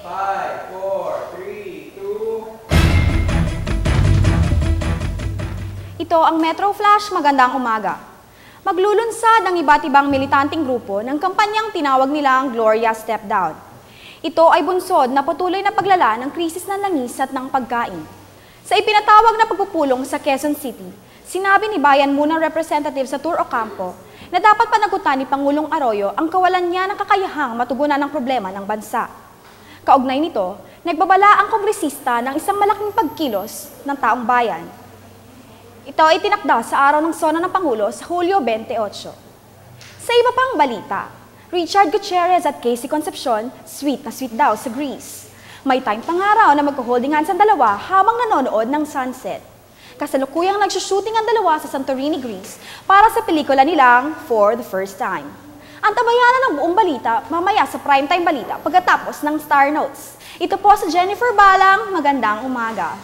5, 4, 3, 2... Ito ang Metro Flash, magandang umaga. Maglulunsad ang iba't ibang militanteng grupo ng kampanyang tinawag nilang Gloria Step Down. Ito ay bunsod na patuloy na paglala ng krisis ng langis at ng pagkain. Sa ipinatawag na pagpupulong sa Quezon City, sinabi ni Bayan Munang Representative sa Tour Ocampo na dapat panagutan ni Pangulong Arroyo ang kawalan niya ng kakayahang matugunan ang problema ng bansa. Kaugnay nito, nagbabala ang kongresista ng isang malaking pagkilos ng taong bayan. Ito ay tinakda sa araw ng sona ng Pangulo sa Hulyo 28. Sa iba pang balita, Richard Gutierrez at Casey Concepcion, sweet na sweet daw sa Greece. May time pa nga raw na magko-holding hands ang dalawa habang nanonood ng sunset. Kasalukuyang nagsushooting ang dalawa sa Santorini, Greece para sa pelikula nilang For the First Time. Ang tabayanan ng buong balita mamaya sa primetime balita pagkatapos ng Star Notes. Ito po sa Jennifer Balang, magandang umaga.